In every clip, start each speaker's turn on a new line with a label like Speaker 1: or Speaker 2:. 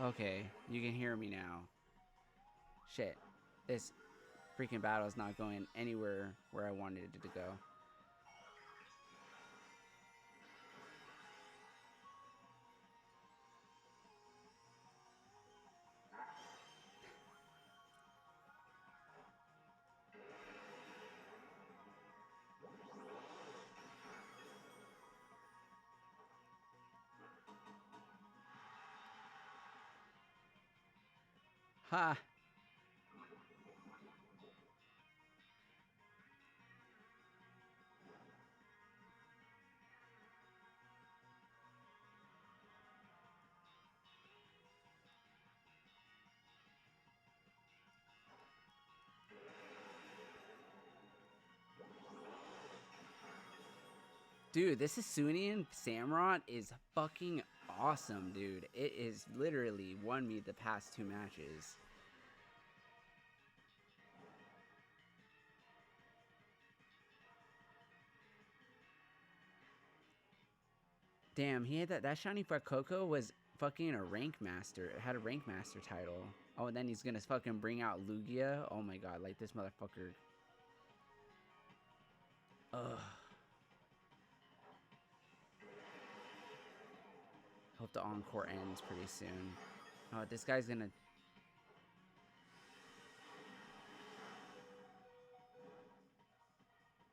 Speaker 1: Okay, you can hear me now. Shit. This freaking battle is not going anywhere where I wanted it to go. Ha! Dude, this Hisuian Samurott is fucking awesome, dude. It is literally won me the past 2 matches. Damn, he had that shiny Fuecoco was fucking a rank master. It had a rank master title. Oh, and then he's gonna fucking bring out Lugia. Oh my god, like this motherfucker. Ugh. Hope the encore ends pretty soon. Oh, this guy's gonna.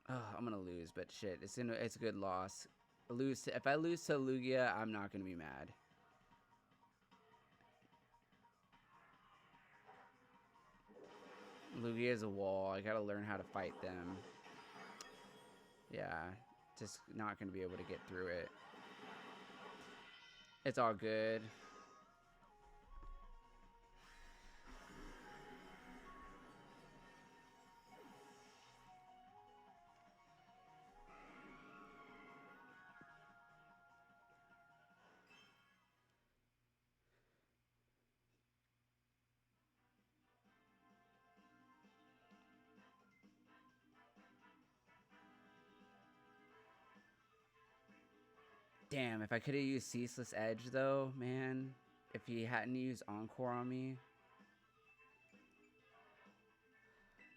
Speaker 1: Oh, I'm gonna lose, but shit, it's a good loss. If I lose to Lugia, I'm not gonna be mad. Lugia is a wall. I gotta learn how to fight them. Yeah, just not gonna be able to get through it. It's all good. Damn, if I could have used Ceaseless Edge though, man. If he hadn't used Encore on me.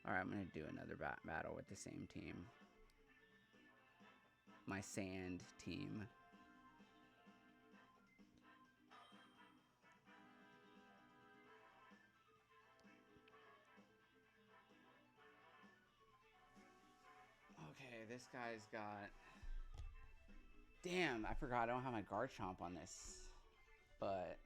Speaker 1: Alright, I'm gonna do another battle with the same team. My sand team. Okay, this guy's got. Damn, I forgot I don't have my Garchomp on this. But,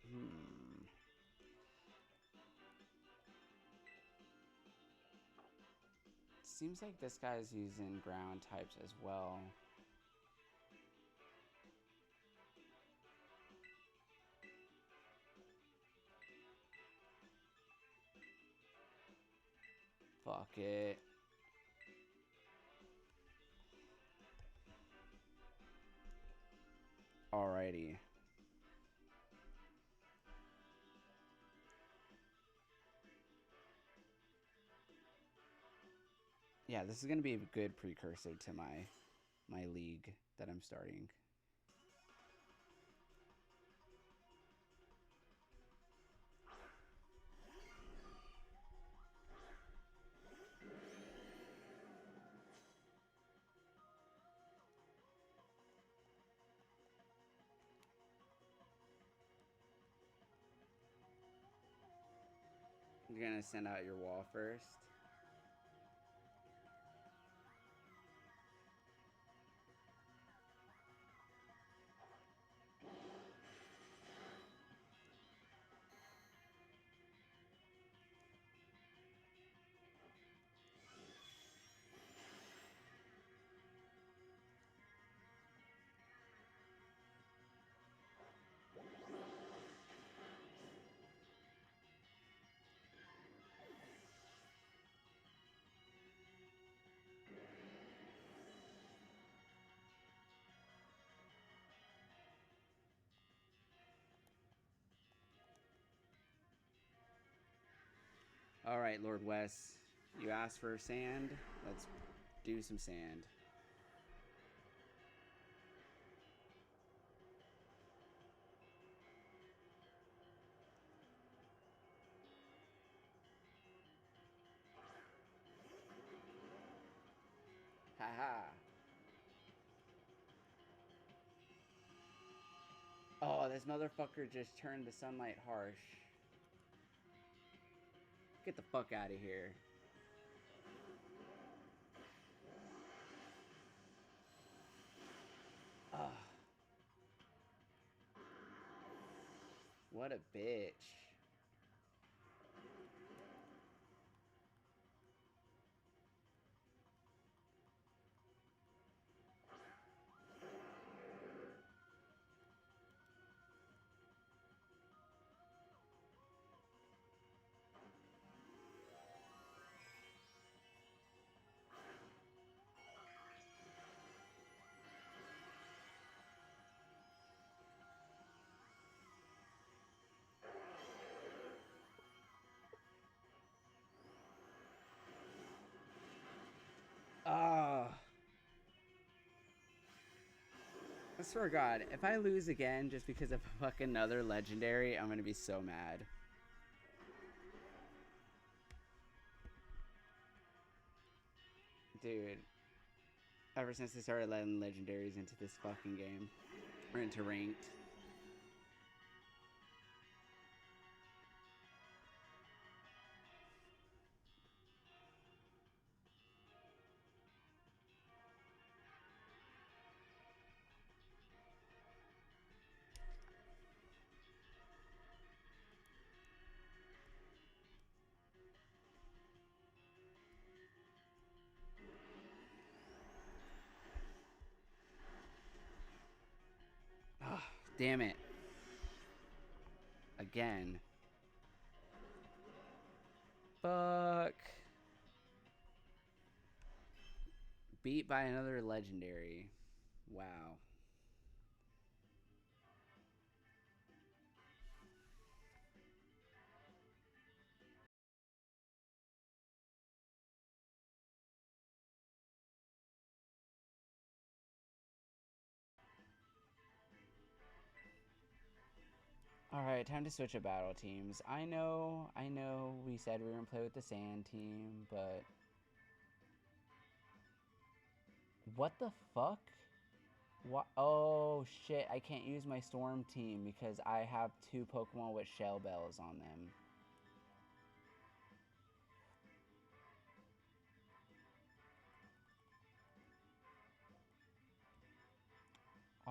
Speaker 1: Seems like this guy's using ground types as well. Fuck it. Alrighty. Yeah, this is gonna be a good precursor to my league that I'm starting. You're gonna send out your wall first. All right, Lord West, you asked for sand. Let's do some sand. Oh, this motherfucker just turned the sunlight harsh. Get the fuck out of here. Ugh. What a bitch. Ah. I swear to God, if I lose again just because of fucking another legendary, I'm gonna be so mad. Dude, ever since they started letting legendaries into this fucking game, or into ranked. Oh, damn it. Again. Fuck. Beat by another legendary. Wow. Alright, time to switch up battle teams. I know we said we were gonna play with the sand team, but... What the fuck? What? Oh, shit, I can't use my storm team because I have 2 Pokemon with shell bells on them.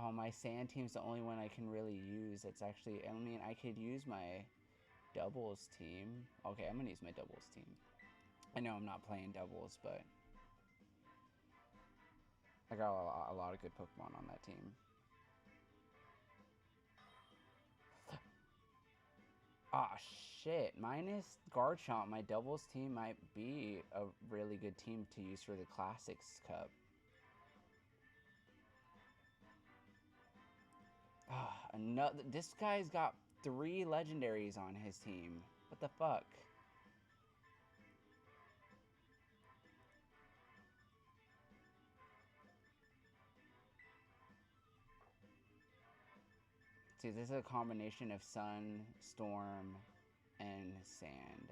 Speaker 1: Oh, my sand team's the only one I can really use. It's actually, I mean, I could use my doubles team. Okay, I'm gonna use my doubles team. I know I'm not playing doubles, but I got a lot of good Pokemon on that team. Ah, shit. Minus Garchomp, my doubles team might be a really good team to use for the Classics Cup. Ah, another. This guy's got 3 legendaries on his team. What the fuck? See, this is a combination of sun, storm, and sand.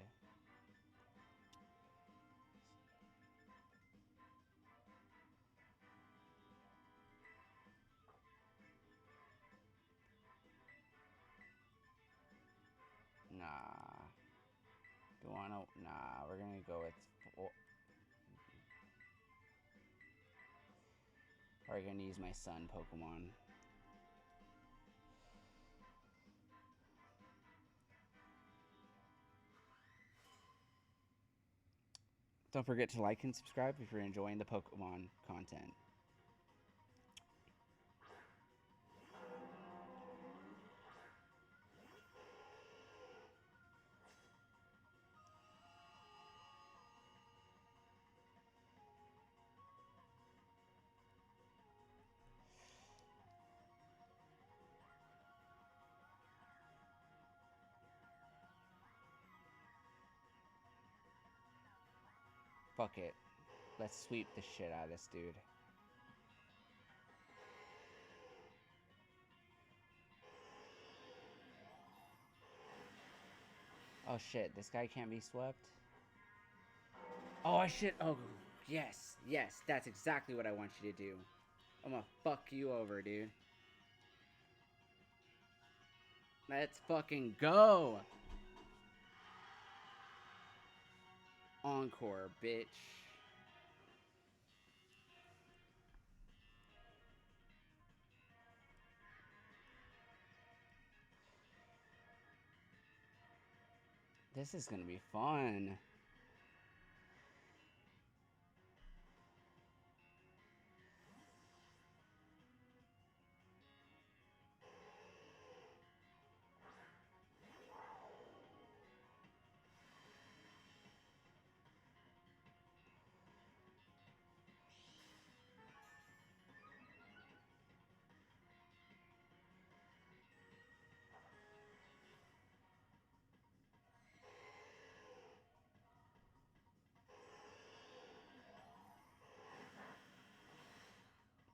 Speaker 1: Nah. Do wanna? Nah, we're gonna go with. We're gonna use my sun Pokemon. Don't forget to like and subscribe if you're enjoying the Pokemon content. Fuck it. Let's sweep the shit out of this dude. Oh shit, this guy can't be swept? Oh shit, oh Yes, yes, that's exactly what I want you to do. I'm gonna fuck you over, dude. Let's fucking go! Encore, bitch. This is gonna be fun.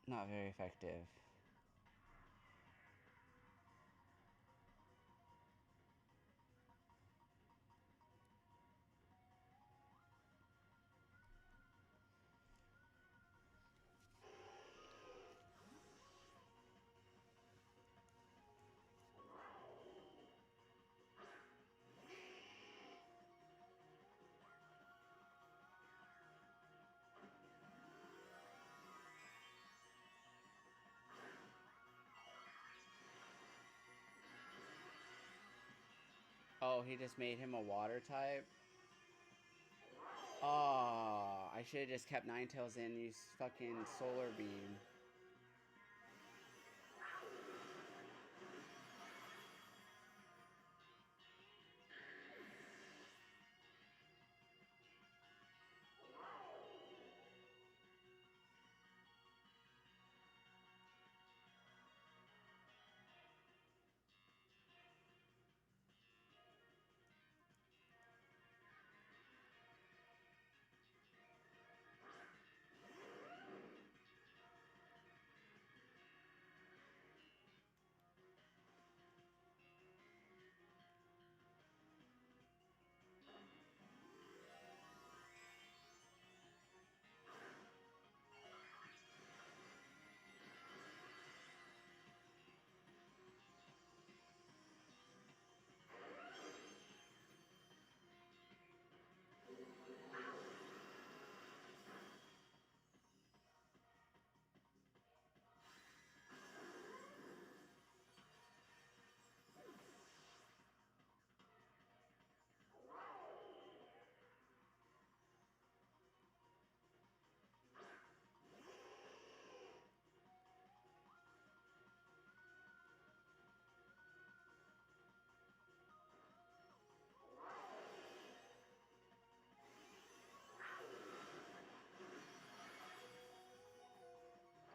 Speaker 1: Not very effective. Oh, he just made him a water type? Oh, I should have just kept Ninetales in, use fucking Solar Beam.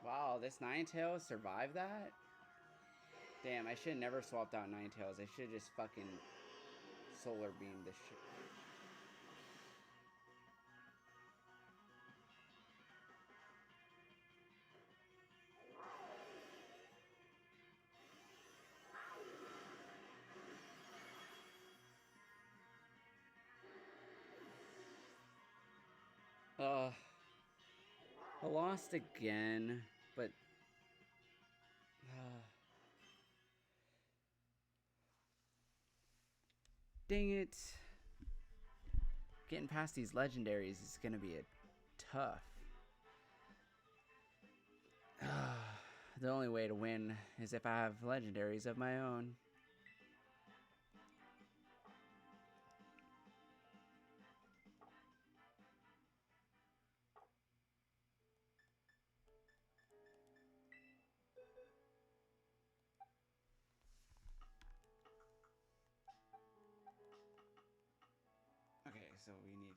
Speaker 1: Wow, this Ninetales survived that? Damn, I should have never swapped out Ninetales. I should have just fucking Solar Beamed this shit. I lost again, but... dang it. Getting past these legendaries is gonna be tough. The only way to win is if I have legendaries of my own. Okay, so we need...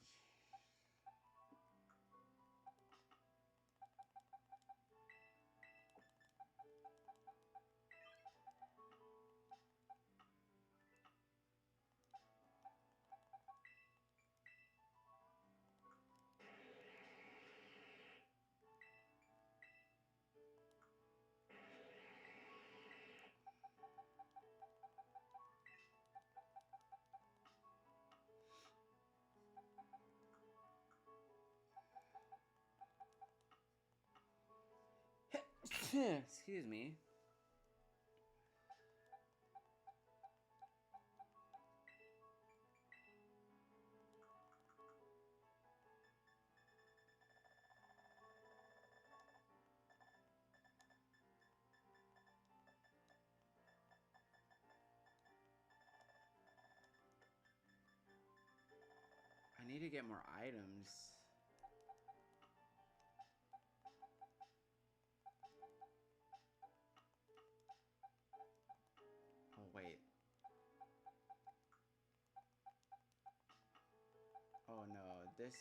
Speaker 1: Excuse me. I need to get more items. Oh, wait. Oh, no. This...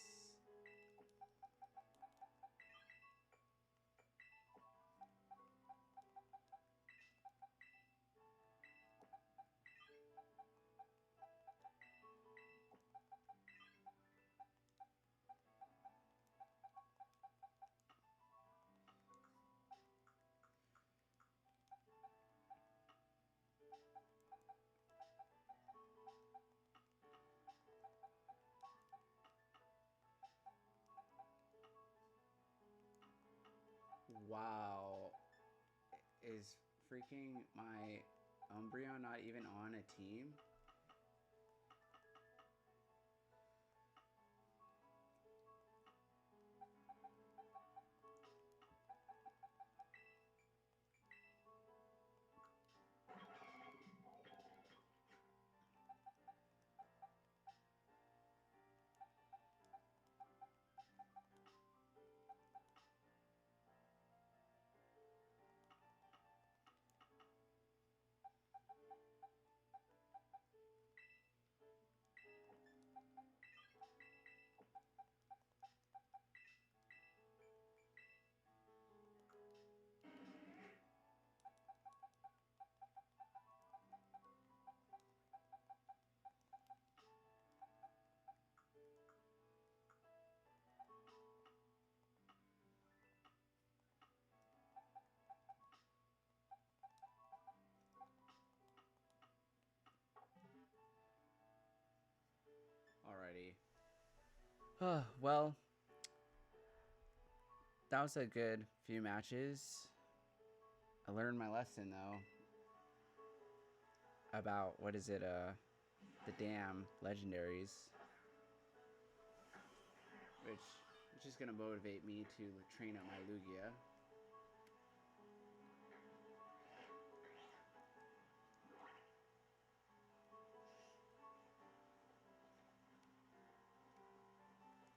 Speaker 1: Wow. Is freaking my Umbreon not even on a team? Alrighty. Well, that was a good few matches. I learned my lesson, though, about, what is it, the damn legendaries. Which is gonna motivate me to train up my Lugia.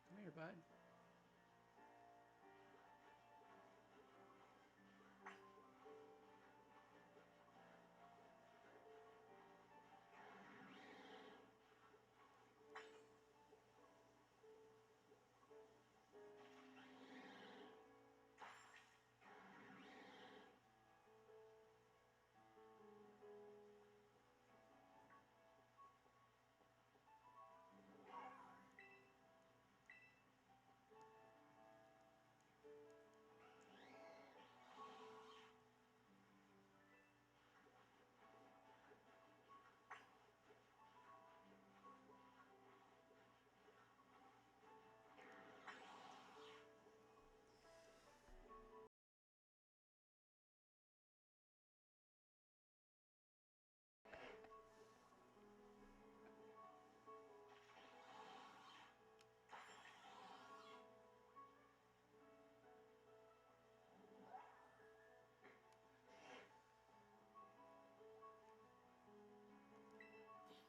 Speaker 1: Come here, bud.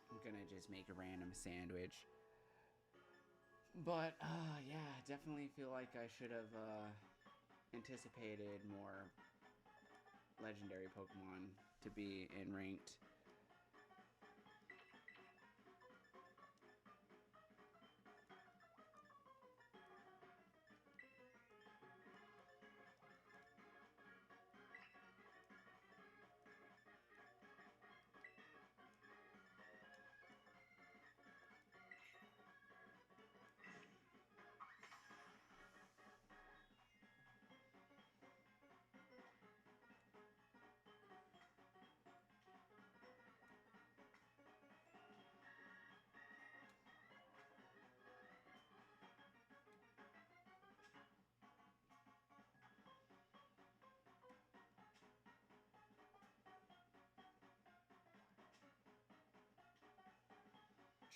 Speaker 1: I'm gonna just make a random sandwich. But, yeah, definitely feel like I should have, anticipated more legendary Pokemon to be in ranked.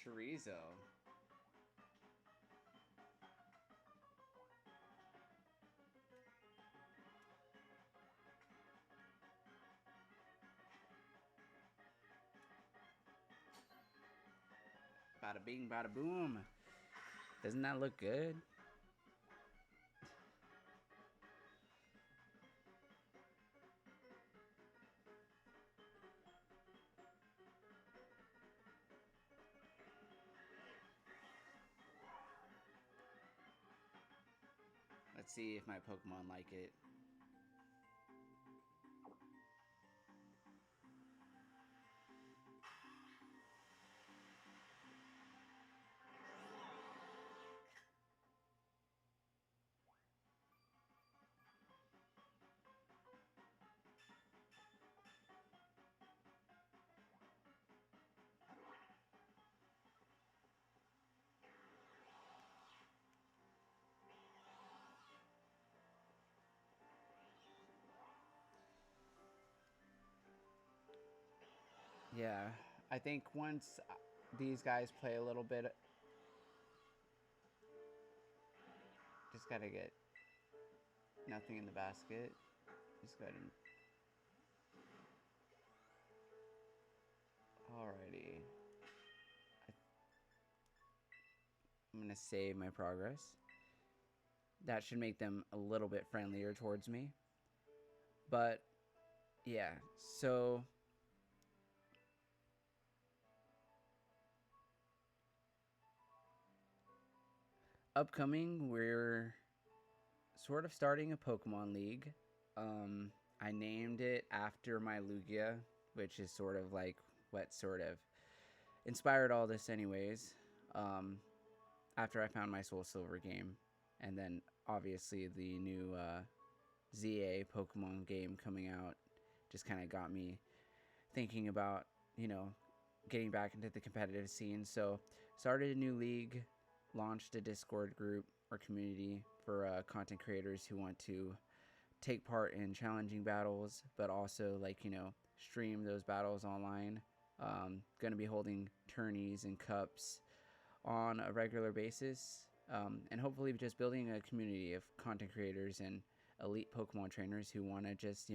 Speaker 1: Chorizo. Bada bing, bada boom. Doesn't that look good? Let's see if my Pokemon like it. Yeah, I think once these guys play a little bit, just gotta get nothing in the basket. Just go ahead and. Alrighty. I'm gonna save my progress. That should make them a little bit friendlier towards me. But yeah, so upcoming, we're sort of starting a Pokemon League. I named it after my Lugia, which is sort of like what sort of inspired all this, anyways. Um, After I found my Soul Silver game, and then obviously the new ZA Pokemon game coming out just kind of got me thinking about, getting back into the competitive scene. So, started a new league, launched a Discord group or community for content creators who want to take part in challenging battles, but also, like, stream those battles online. Going to be holding tourneys and cups on a regular basis, and hopefully just building a community of content creators and elite Pokemon trainers who want to just,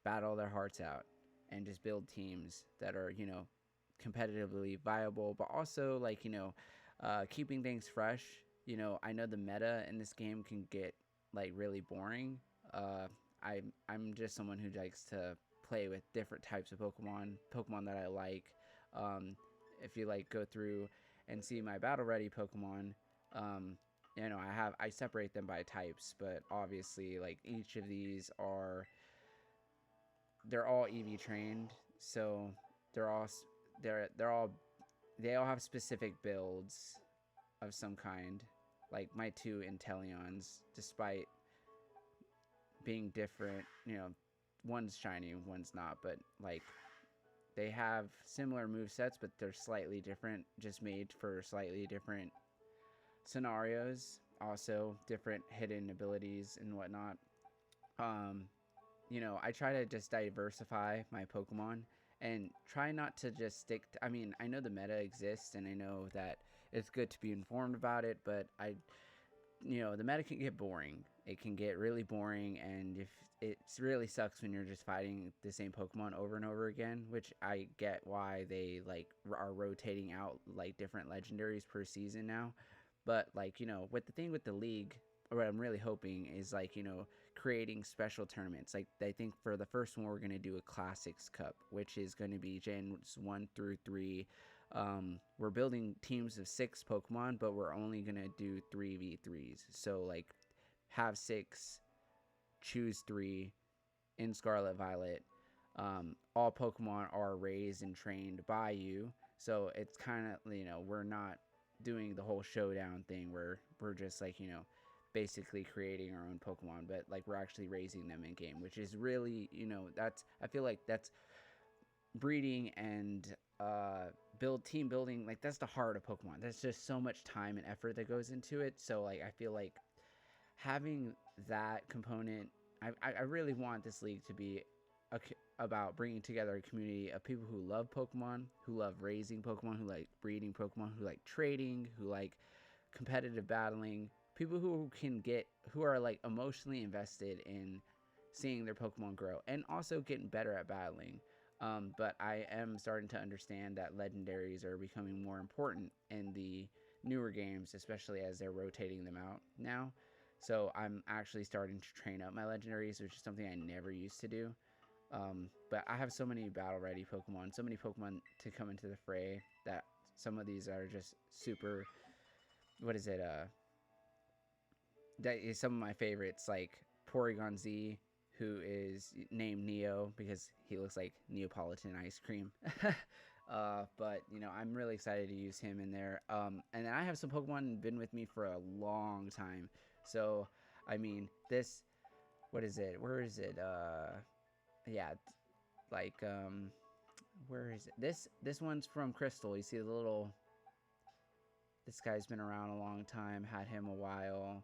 Speaker 1: battle their hearts out and just build teams that are, competitively viable, but also, like, keeping things fresh. I know the meta in this game can get like really boring. Uh, I'm just someone who likes to play with different types of Pokemon that I like. Um, if you like go through and see my battle ready Pokemon, um, I separate them by types, but obviously like each of these they're all EV trained, so they're all they're all they all have specific builds of some kind. Like my two Inteleons, despite being different, one's shiny, one's not, but like they have similar move sets, but they're slightly different, just made for slightly different scenarios. Also, different hidden abilities and whatnot. Um, I try to just diversify my Pokemon and try not to just stick. I mean, I know the meta exists, and I know that it's good to be informed about it, but the meta can get boring. It can get really boring, and if it really sucks when you're just fighting the same Pokemon over and over again, which I get why they like are rotating out like different legendaries per season now. But like, with the thing with the league, what I'm really hoping is like, creating special tournaments. Like I think for the first one we're going to do a Classics Cup, which is going to be Gens 1 through 3. We're building teams of 6 Pokemon, but we're only going to do 3v3s. So like have 6, choose 3 in Scarlet Violet. All Pokemon are raised and trained by you. So it's kind of, we're not doing the whole showdown thing where we're just like, basically creating our own Pokemon, but like we're actually raising them in game, which is really, I feel like that's breeding and team building. Like that's the heart of Pokemon. There's just so much time and effort that goes into it. So like I feel like having that component, I really want this league to be about bringing together a community of people who love Pokemon, who love raising Pokemon, who like breeding Pokemon, who like trading, who like competitive battling, people who are like emotionally invested in seeing their Pokemon grow and also getting better at battling. But I am starting to understand that legendaries are becoming more important in the newer games, especially as they're rotating them out now. So I'm actually starting to train up my legendaries, which is something I never used to do. But I have so many battle ready Pokemon, so many Pokemon to come into the fray that some of these are just super. What is it? That is some of my favorites, like Porygon Z, who is named Neo because he looks like Neapolitan ice cream. But you know, I'm really excited to use him in there. And then I have some Pokemon been with me for a long time. So, I mean, this, what is it? Where is it? Yeah, like where is it? This one's from Crystal. You see the little. This guy's been around a long time. Had him a while.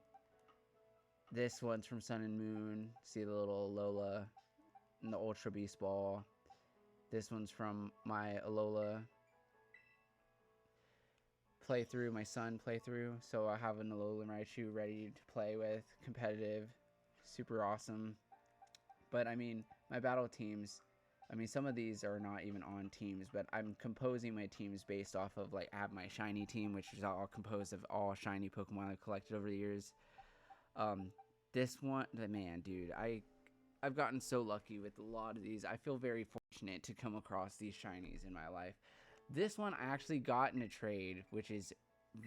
Speaker 1: This one's from Sun and Moon. See the little Alola and the Ultra Beast Ball. This one's from my Alola playthrough, my Sun playthrough. So I have an Alola and Raichu ready to play with, competitive, super awesome. But I mean, my battle teams, I mean, some of these are not even on teams, but I'm composing my teams based off of, like, I have my shiny team, which is all composed of all shiny Pokemon I've collected over the years. This one, man, dude, I've gotten so lucky with a lot of these. I feel very fortunate to come across these shinies in my life. This one I actually got in a trade, which is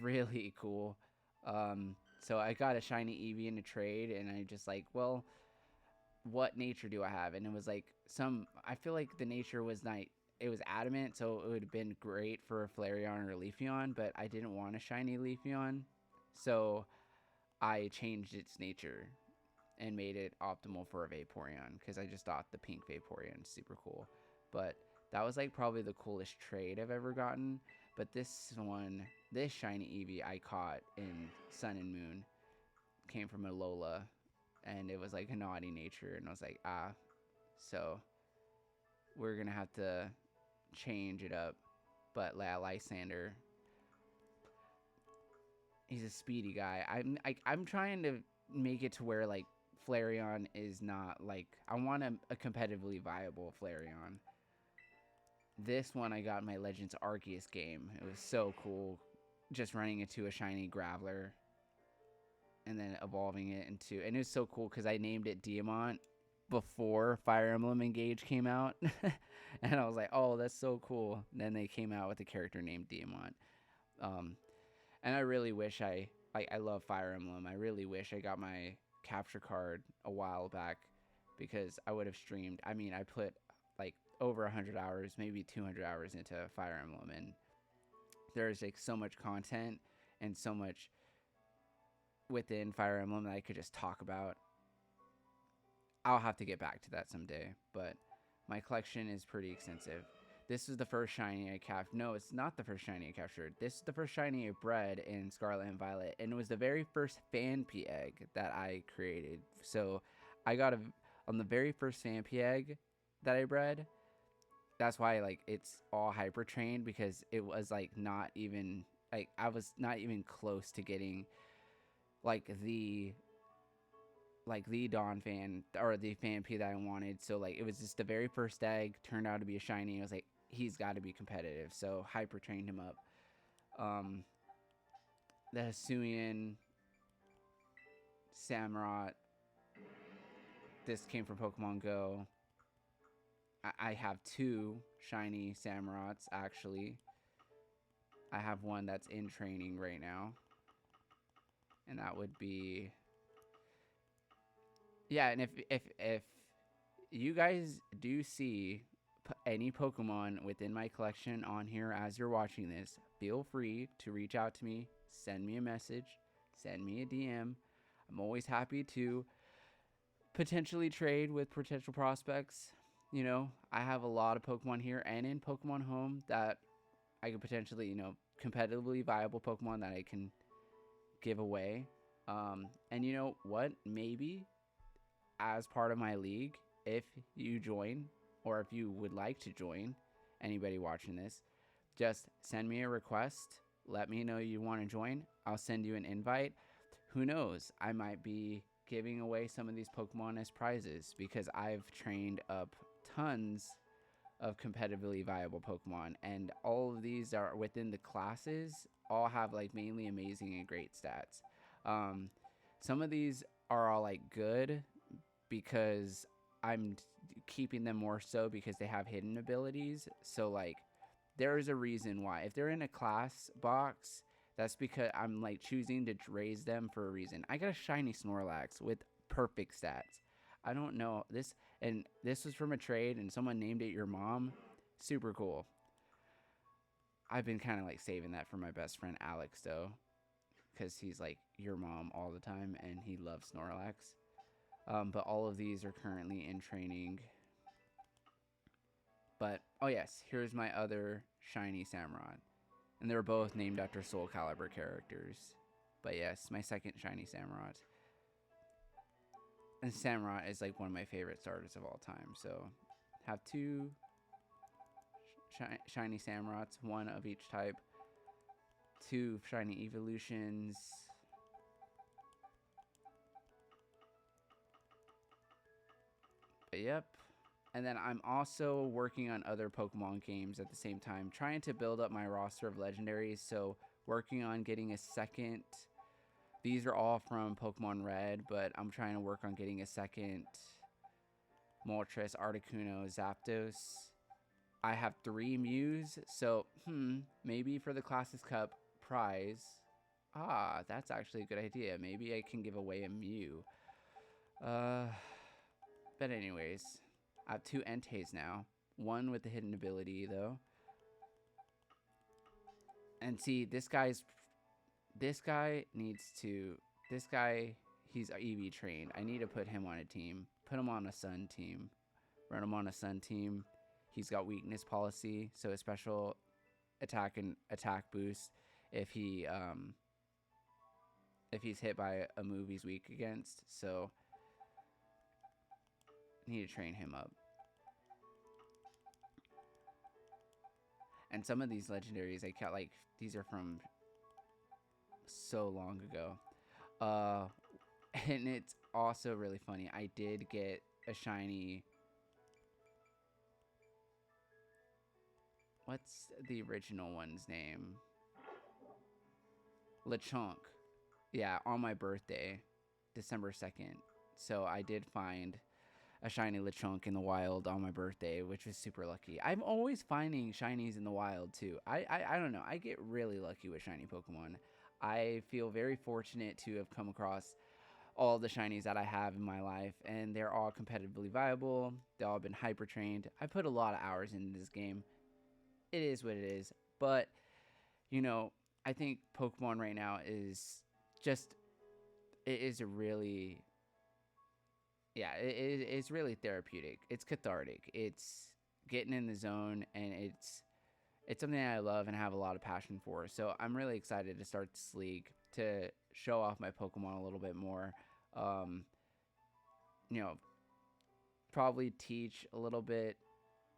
Speaker 1: really cool. So I got a shiny Eevee in a trade, and I just like, well, what nature do I have? And it was like I feel like the nature was not, it was adamant, so it would have been great for a Flareon or a Leafeon, but I didn't want a shiny Leafeon, so I changed its nature and made it optimal for a Vaporeon because I just thought the pink Vaporeon is super cool. But that was like probably the coolest trade I've ever gotten. But this shiny Eevee I caught in Sun and Moon came from a Lola, and it was like a naughty nature, and I was like, so we're gonna have to change it up. But Lysander, he's a speedy guy. I'm trying to make it to where like Flareon is not like, I want a competitively viable Flareon. This one I got in my Legends Arceus game. It was so cool, just running into a shiny Graveler and then evolving it into, and it was so cool because I named it Diamant before Fire Emblem Engage came out. And I was like, oh, that's so cool. And then they came out with a character named Diamant. And I really wish I love Fire Emblem. I really wish I got my capture card a while back because I would have streamed. I mean, I put like over 100 hours, maybe 200 hours into Fire Emblem, and there's like so much content and so much within Fire Emblem that I could just talk about. I'll have to get back to that someday, but my collection is pretty extensive. This is the first shiny I captured. No, it's not the first shiny I captured. This is the first shiny I bred in Scarlet and Violet, and it was the very first Phanpy egg that I created. So I got on the very first Phanpy egg that I bred. That's why like it's all hyper trained, because it was like not even like, I was not even close to getting like the Donphan or the Phanpy that I wanted. So like it was just the very first egg turned out to be a shiny. I was like, he's got to be competitive. So hyper trained him up. The Hisuian Samurott. This came from Pokemon Go. I have two shiny Samurotts actually. I have one that's in training right now, and that would be, yeah. And if you guys do see any Pokemon within my collection on here as you're watching this, feel free to reach out to me, send me a message, send me a DM. I'm always happy to potentially trade with potential prospects. You know, I have a lot of Pokemon here and in Pokemon Home that I could potentially, you know, competitively viable Pokemon that I can give away. And you know what? Maybe as part of my league, if you join, or if you would like to join, anybody watching this, just send me a request. Let me know you want to join. I'll send you an invite. Who knows? I might be giving away some of these Pokemon as prizes because I've trained up tons of competitively viable Pokemon, and all of these are within the classes, all have like mainly amazing and great stats. Um, some of these are all like good because I'm keeping them more so because they have hidden abilities. So like there is a reason why. If they're in a class box, that's because I'm like choosing to raise them for a reason. I got a shiny Snorlax with perfect stats. I don't know this, and this was from a trade, and someone named it your mom. Super cool. I've been kind of like saving that for my best friend Alex though, because he's like your mom all the time, and he loves Snorlax. But all of these are currently in training. But oh yes, here's my other shiny Samurott. And they were both named after Soul Calibur characters. But yes, my second shiny Samurott. And Samurott is like one of my favorite starters of all time. So have two shiny Samurotts, one of each type. Two shiny evolutions. But yep. And then I'm also working on other Pokemon games at the same time, trying to build up my roster of legendaries. So working on getting a second. These are all from Pokemon Red, but I'm trying to work on getting a second Moltres, Articuno, Zapdos. I have 3 Mews, so maybe for the Classics Cup prize. Ah, that's actually a good idea. Maybe I can give away a Mew. But anyways, I have 2 Entei now. One with the hidden ability, though. And see, this guy needs to... This guy, he's EV trained. I need to put him on a team. Put him on a Sun team. Run him on a Sun team. He's got weakness policy, so a special attack and attack boost if he's hit by a move he's weak against. So I need to train him up. And some of these legendaries, I can't, like, these are from so long ago. And it's also really funny. I did get a shiny... What's the original one's name? Lechonk. Yeah, on my birthday, December 2nd. So I did find a shiny Lechonk in the wild on my birthday, which was super lucky. I'm always finding shinies in the wild too. I don't know. I get really lucky with shiny Pokemon. I feel very fortunate to have come across all the shinies that I have in my life, and they're all competitively viable. They've all been hyper trained. I put a lot of hours into this game. It is what it is. But, you know, I think Pokemon right now is just, it is a really, yeah, it's really therapeutic. It's cathartic. It's getting in the zone, and it's something I love and have a lot of passion for. So I'm really excited to start this league to show off my Pokemon a little bit more. You know, probably teach a little bit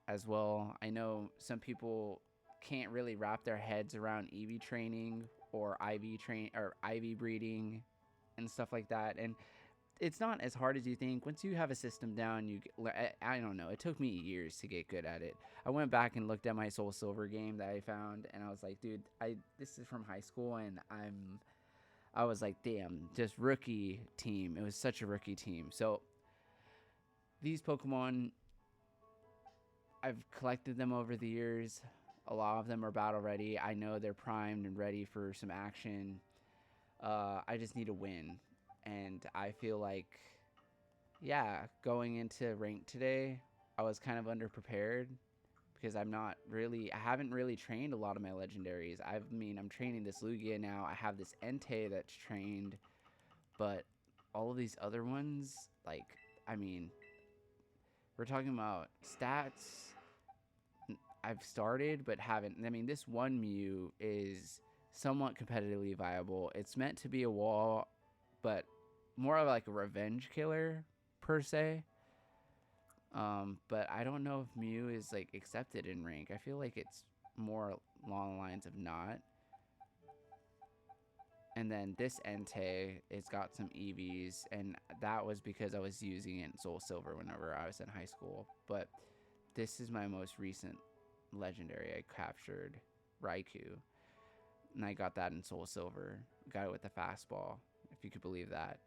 Speaker 1: as well. I know some people can't really wrap their heads around EV training or IV breeding and stuff like that. And it's not as hard as you think. Once you have a system down, you get, I don't know. It took me years to get good at it. I went back and looked at my Soul Silver game that I found, and I was like, dude, this is from high school, and I was like, damn, just rookie team. It was such a rookie team. So these Pokemon, I've collected them over the years. A lot of them are battle ready. I know they're primed and ready for some action. I just need to win. And I feel like, yeah, going into rank today, I was kind of underprepared because I haven't really trained a lot of my legendaries. I'm training this Lugia now. I have this Entei that's trained, but all of these other ones, like, we're talking about stats. I've started, but haven't. This one Mew is somewhat competitively viable. It's meant to be a wall, but more of like a revenge killer, per se. But I don't know if Mew is like accepted in rank. I feel like it's more along the lines of not. And then this Entei, it's got some EVs, and that was because I was using it in Soul Silver whenever I was in high school. But this is my most recent legendary. I captured Raikou, and I got that in Soul Silver. Got it with the fastball, if you could believe that.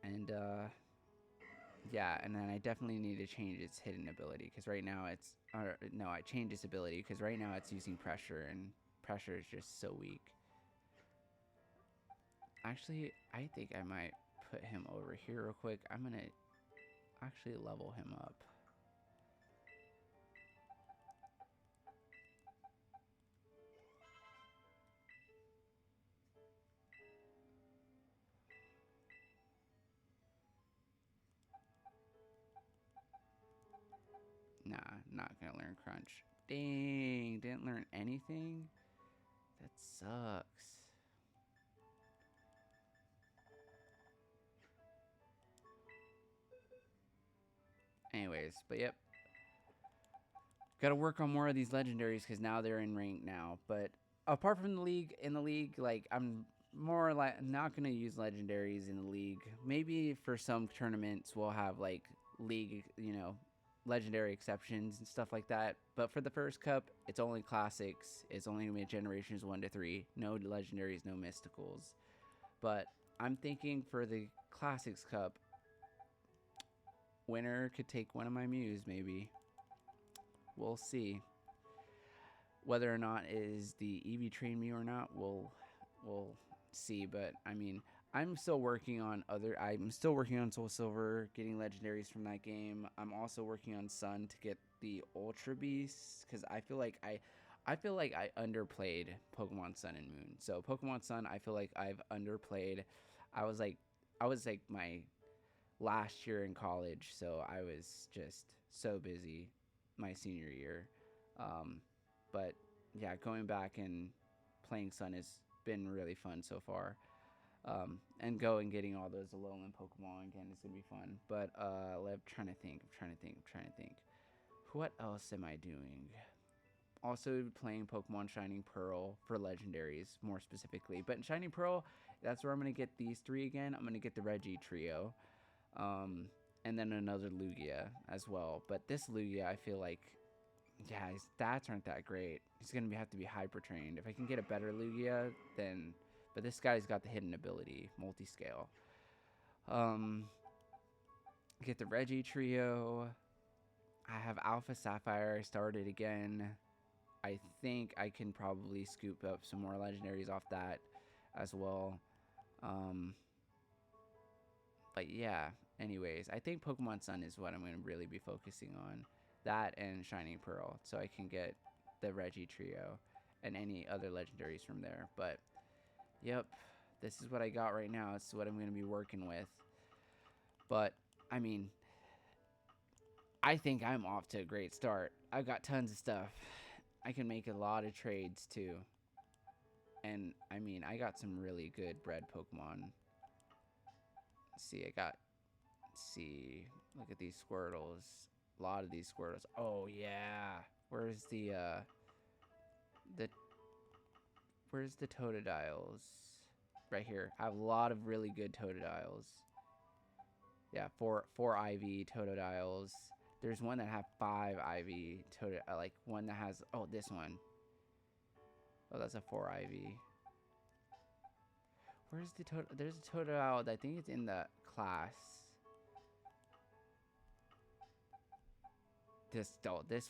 Speaker 1: And yeah, and then I definitely need to change its hidden ability because right now it's, or no, I changed its ability because right now it's using pressure, and pressure is just so weak. Actually, I think I might put him over here real quick. I'm gonna actually level him up. Nah, not gonna learn Crunch. Dang, didn't learn anything? That sucks. Anyways, but yep. Gotta work on more of these legendaries because now they're in rank now. But apart from the league, in the league, like, I'm more like not gonna use legendaries in the league. Maybe for some tournaments we'll have like league, legendary exceptions and stuff like that. But for the first cup, it's only classics. It's only gonna be generations 1 to 3. No legendaries, no mysticals. But I'm thinking for the classics cup, winner could take one of my Mews maybe. We'll see. Whether or not it is the EV train Mew or not, we'll see. But I mean, I'm still working on Soul Silver, getting legendaries from that game. I'm also working on Sun to get the Ultra Beasts because I feel like I underplayed Pokemon Sun and Moon. So Pokemon Sun, I feel like I've underplayed. I was like my last year in college, so I was just so busy my senior year. Um, but yeah, going back and playing Sun has been really fun so far. And getting all those Alolan Pokemon again is gonna be fun. But I'm trying to think. What else am I doing? Also playing Pokemon Shining Pearl for legendaries more specifically. But in Shining Pearl, that's where I'm gonna get these three again. I'm gonna get the Reggie trio, and then another Lugia as well. But this Lugia, I feel like, yeah, his stats aren't that great. He's gonna have to be hyper trained. If I can get a better Lugia, then. But this guy's got the hidden ability, multi-scale. Get the Reggie trio. I have Alpha Sapphire. I started again. I think I can probably scoop up some more legendaries off that as well. But yeah, anyways, I think Pokemon Sun is what I'm going to really be focusing on. That and Shining Pearl, so I can get the Reggie trio and any other legendaries from there. But yep, this is what I got right now. It's what I'm going to be working with. But I mean, I think I'm off to a great start. I've got tons of stuff. I can make a lot of trades too. And I mean, I got some really good bred Pokemon. Look at these Squirtles. A lot of these Squirtles. Oh yeah. Where's the Totodiles? Right here. I have a lot of really good Totodiles. Yeah, four IV Totodiles. There's one that have 5 IV like one that has, oh, this one. Oh, that's a 4 IV. Where's the There's a Totodile. I think it's in the class. This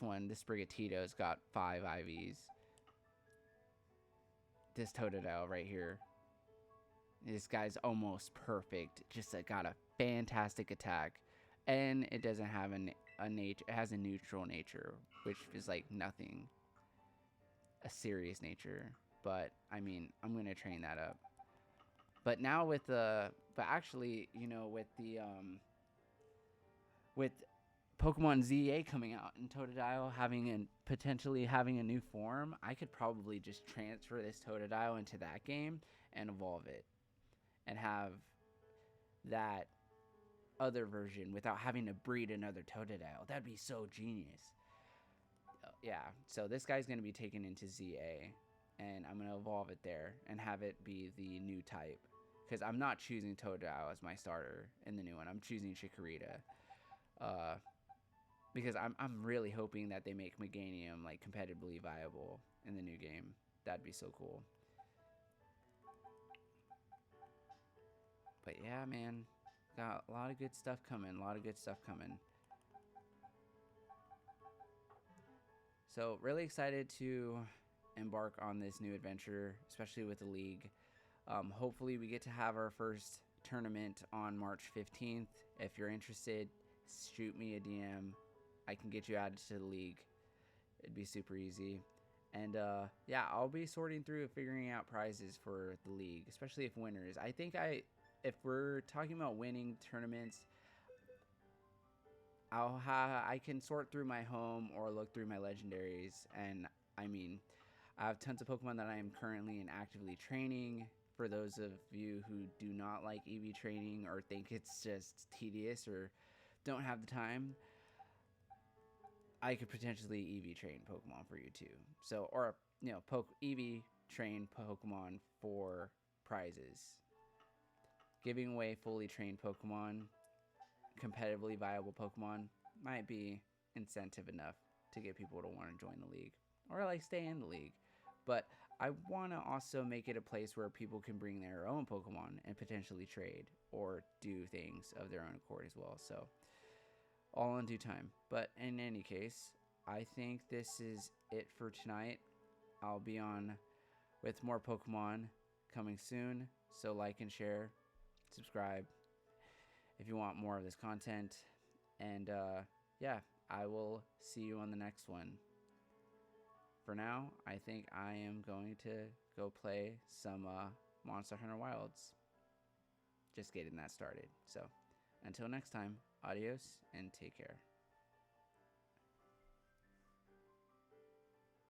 Speaker 1: one, this Sprigatito's got 5 IVs. This Totodile right here. This guy's almost perfect. Just got a fantastic attack, and it doesn't have a nature. It has a neutral nature, which is like nothing. A serious nature, but I mean, I'm gonna train that up. But now with with Pokemon ZA coming out and Totodile potentially having a new form, I could probably just transfer this Totodile into that game and evolve it, and have that other version without having to breed another Totodile. That'd be so genius. Yeah, so this guy's going to be taken into ZA, and I'm going to evolve it there and have it be the new type. Because I'm not choosing Totodile as my starter in the new one. I'm choosing Chikorita. Because I'm really hoping that they make Meganium like competitively viable in the new game. That'd be so cool. But yeah, man, got a lot of good stuff coming. A lot of good stuff coming. So really excited to embark on this new adventure, especially with the league. Hopefully we get to have our first tournament on March 15th. If you're interested, shoot me a DM. I can get you added to the league. It'd be super easy. And yeah, I'll be sorting through figuring out prizes for the league, especially if winners. I think if we're talking about winning tournaments, I can sort through my home or look through my legendaries, and I mean, I have tons of Pokemon that I am currently and actively training. For those of you who do not like EV training or think it's just tedious or don't have the time, I could potentially EV train Pokemon for you too. So, or EV train Pokemon for prizes. Giving away fully trained Pokemon, competitively viable Pokemon, might be incentive enough to get people to want to join the league or like stay in the league. But I want to also make it a place where people can bring their own Pokemon and potentially trade or do things of their own accord as well. So all in due time. But in any case, I think this is it for tonight. I'll be on with more Pokemon coming soon. So like and share, subscribe if you want more of this content. And yeah, I will see you on the next one. For now, I think I am going to go play some Monster Hunter Wilds. Just getting that started. So until next time, adios and take care.